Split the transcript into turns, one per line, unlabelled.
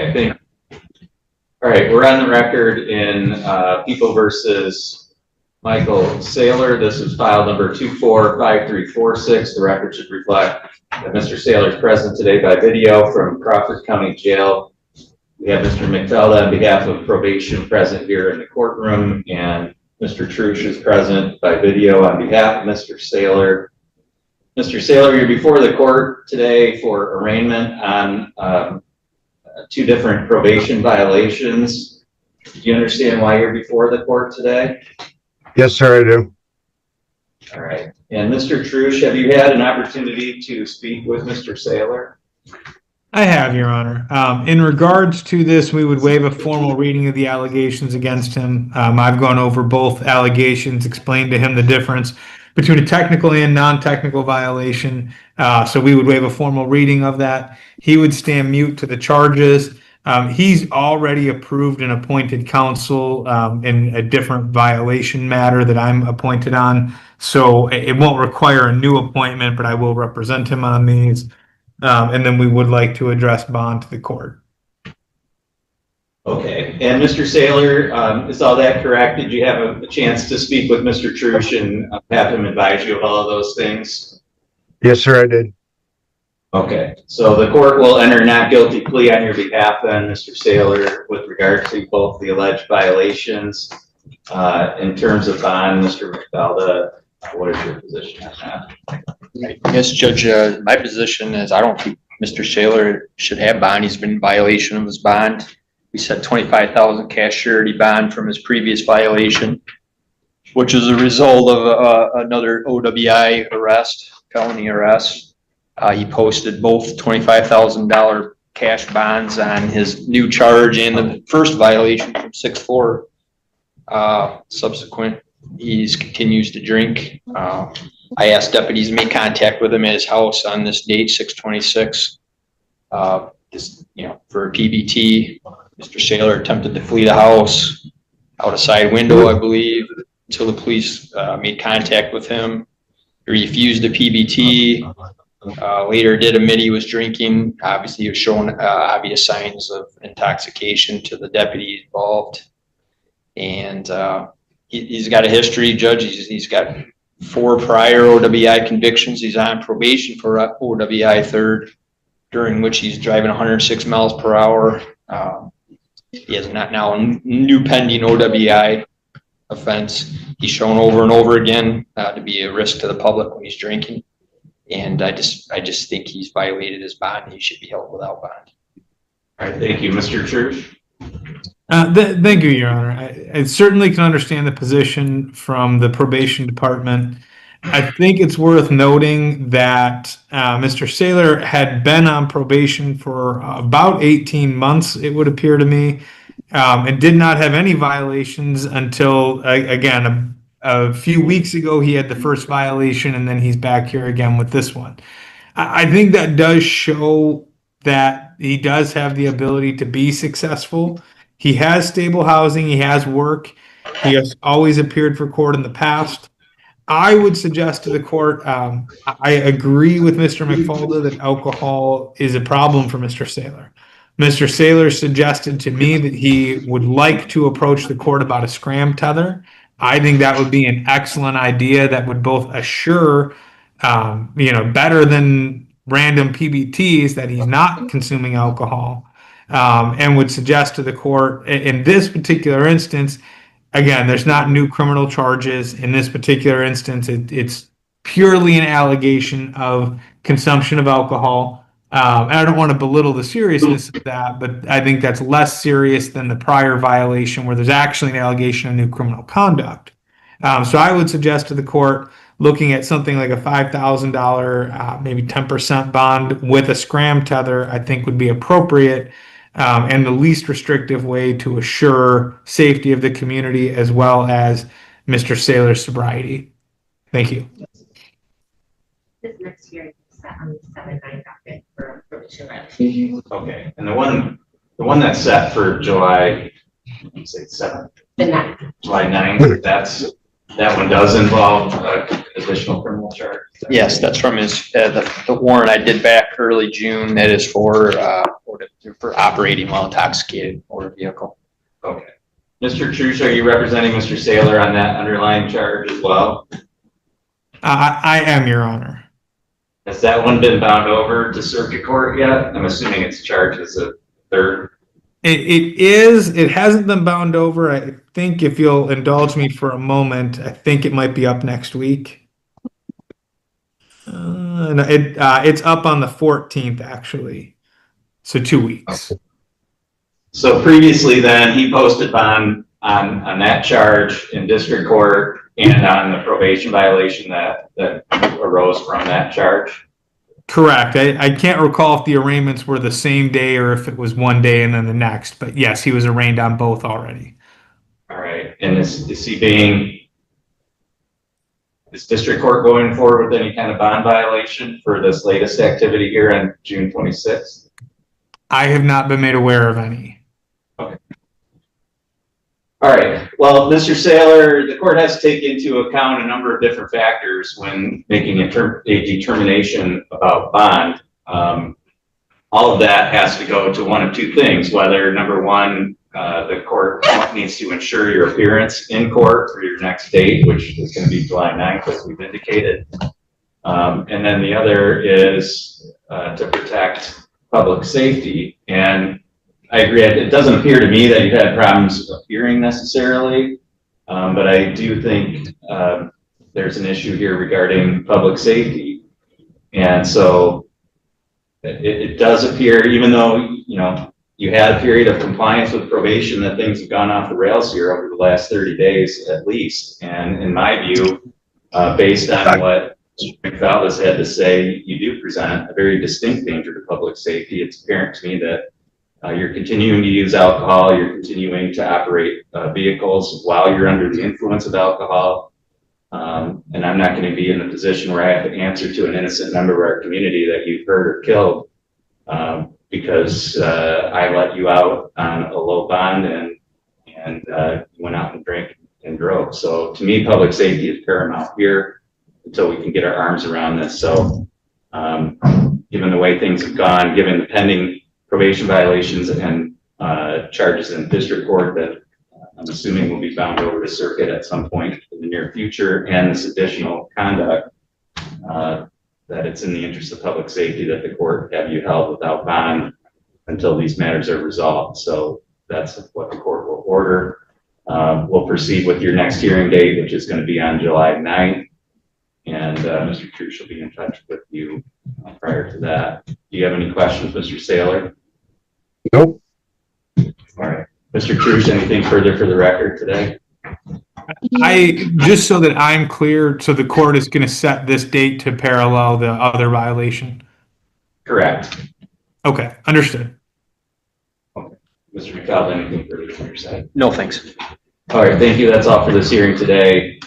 Okay, thank you. All right, we're on the record in People versus Michael Saylor. This is file number 245346. The record should reflect that Mr. Saylor is present today by video from Crawford County Jail. We have Mr. McFelda on behalf of probation present here in the courtroom, and Mr. Trush is present by video on behalf of Mr. Saylor. Mr. Saylor, you're before the court today for arraignment on two different probation violations. Do you understand why you're before the court today?
Yes, sir, I do.
All right. And Mr. Trush, have you had an opportunity to speak with Mr. Saylor?
I have, Your Honor. In regards to this, we would waive a formal reading of the allegations against him. I've gone over both allegations, explained to him the difference between a technical and non-technical violation. So we would waive a formal reading of that. He would stand mute to the charges. He's already approved and appointed counsel in a different violation matter that I'm appointed on. So it won't require a new appointment, but I will represent him on these. And then we would like to address bond to the court.
Okay. And Mr. Saylor, is all that correct? Did you have a chance to speak with Mr. Trush and have him advise you of all of those things?
Yes, sir, I did.
Okay. So the court will enter not guilty plea on your behalf then, Mr. Saylor, with regard to both the alleged violations. In terms of bond, Mr. McFelda, what is your position on that?
Yes, Judge, my position is I don't think Mr. Saylor should have bond. He's been in violation of his bond. We set $25,000 cash surety bond from his previous violation, which is a result of another OWI arrest, felony arrest. He posted both $25,000 cash bonds on his new charge and the first violation from 6-4. Subsequent, he continues to drink. I asked deputies to make contact with him at his house on this date, 6/26. For a PBT. Mr. Saylor attempted to flee the house out a side window, I believe, until the police made contact with him. He refused the PBT. Later did admit he was drinking. Obviously, he was showing obvious signs of intoxication to the deputies involved. And he's got a history, Judge. He's got 4 prior OWI convictions. He's on probation for OWI third, during which he's driving 106 miles per hour. He has not now a new pending OWI offense. He's shown over and over again to be a risk to the public when he's drinking. And I just think he's violated his bond. He should be held without bond.
All right, thank you. Mr. Trush?
Thank you, Your Honor. I certainly can understand the position from the probation department. I think it's worth noting that Mr. Saylor had been on probation for about 18 months, it would appear to me, and did not have any violations until, again, a few weeks ago he had the first violation, and then he's back here again with this one. I think that does show that he does have the ability to be successful. He has stable housing, he has work, he has always appeared for court in the past. I would suggest to the court, I agree with Mr. McFalda that alcohol is a problem for Mr. Saylor. Mr. Saylor suggested to me that he would like to approach the court about a Scram tether. I think that would be an excellent idea that would both assure, better than random PBTs that he's not consuming alcohol, and would suggest to the court in this particular instance. Again, there's not new criminal charges. In this particular instance, it's purely an allegation of consumption of alcohol. And I don't want to belittle the seriousness of that, but I think that's less serious than the prior violation where there's actually an allegation of new criminal conduct. So I would suggest to the court looking at something like a $5,000, maybe 10% bond with a Scram tether, I think would be appropriate. And the least restrictive way to assure safety of the community as well as Mr. Saylor's sobriety. Thank you.
This next hearing is set on the 7/9 docket for probation violation.
Okay. And the one that's set for July, say 7th.
The 9th.
July 9th, that one does involve additional criminal charge?
Yes, that's from his, the warrant I did back early June. That is for operating while intoxicated motor vehicle.
Okay. Mr. Truce, are you representing Mr. Saylor on that underlying charge as well?
I am, Your Honor.
Has that one been bound over to circuit court yet? I'm assuming it's charged as a third.
It hasn't been bound over. I think if you'll indulge me for a moment, I think it might be up next week. It's up on the 14th, actually. So 2 weeks.
So previously then, he posted bond on that charge in district court and on the probation violation that arose from that charge?
Correct. I can't recall if the arraignments were the same day or if it was one day and then the next, but yes, he was arraigned on both already.
All right, and is district court going forward with any kind of bond violation for this latest activity here on June 26th?
I have not been made aware of any.
Okay. All right, well, Mr. Saylor, the court has to take into account a number of different factors when making a determination about bond. All of that has to go to one of two things, whether number one, the court needs to ensure your appearance in court for your next date, which is going to be July 9th, as we've indicated. And then the other is to protect public safety. And I agree, it doesn't appear to me that you've had problems appearing necessarily, but I do think there's an issue here regarding public safety. And so it does appear, even though, you had a period of compliance with probation, that things have gone off the rails here over the last 30 days at least. And in my view, based on what Mr. McFallis had to say, you do present a very distinct danger to public safety. It's apparent to me that you're continuing to use alcohol, you're continuing to operate vehicles while you're under the influence of alcohol. And I'm not going to be in the position where I have to answer to an innocent member of our community that you've hurt or killed because I let you out on a low bond and went out and drank and drove. So to me, public safety is paramount here until we can get our arms around this. So given the way things have gone, given the pending probation violations and charges in district court that I'm assuming will be bound over to circuit at some point in the near future, and this additional conduct, that it's in the interest of public safety that the court have you held without bond until these matters are resolved. So that's what the court will order. We'll proceed with your next hearing date, which is going to be on July 9th. And Mr. Truce will be in touch with you prior to that. Do you have any questions, Mr. Saylor?
Nope.
All right. Mr. Truce, anything further for the record today?
Just so that I'm clear, so the court is going to set this date to parallel the other violation?
Correct.
Okay, understood.
Okay. Mr. McFarland, anything further from your side?
No, thanks.
All right, thank you. That's all for this hearing today.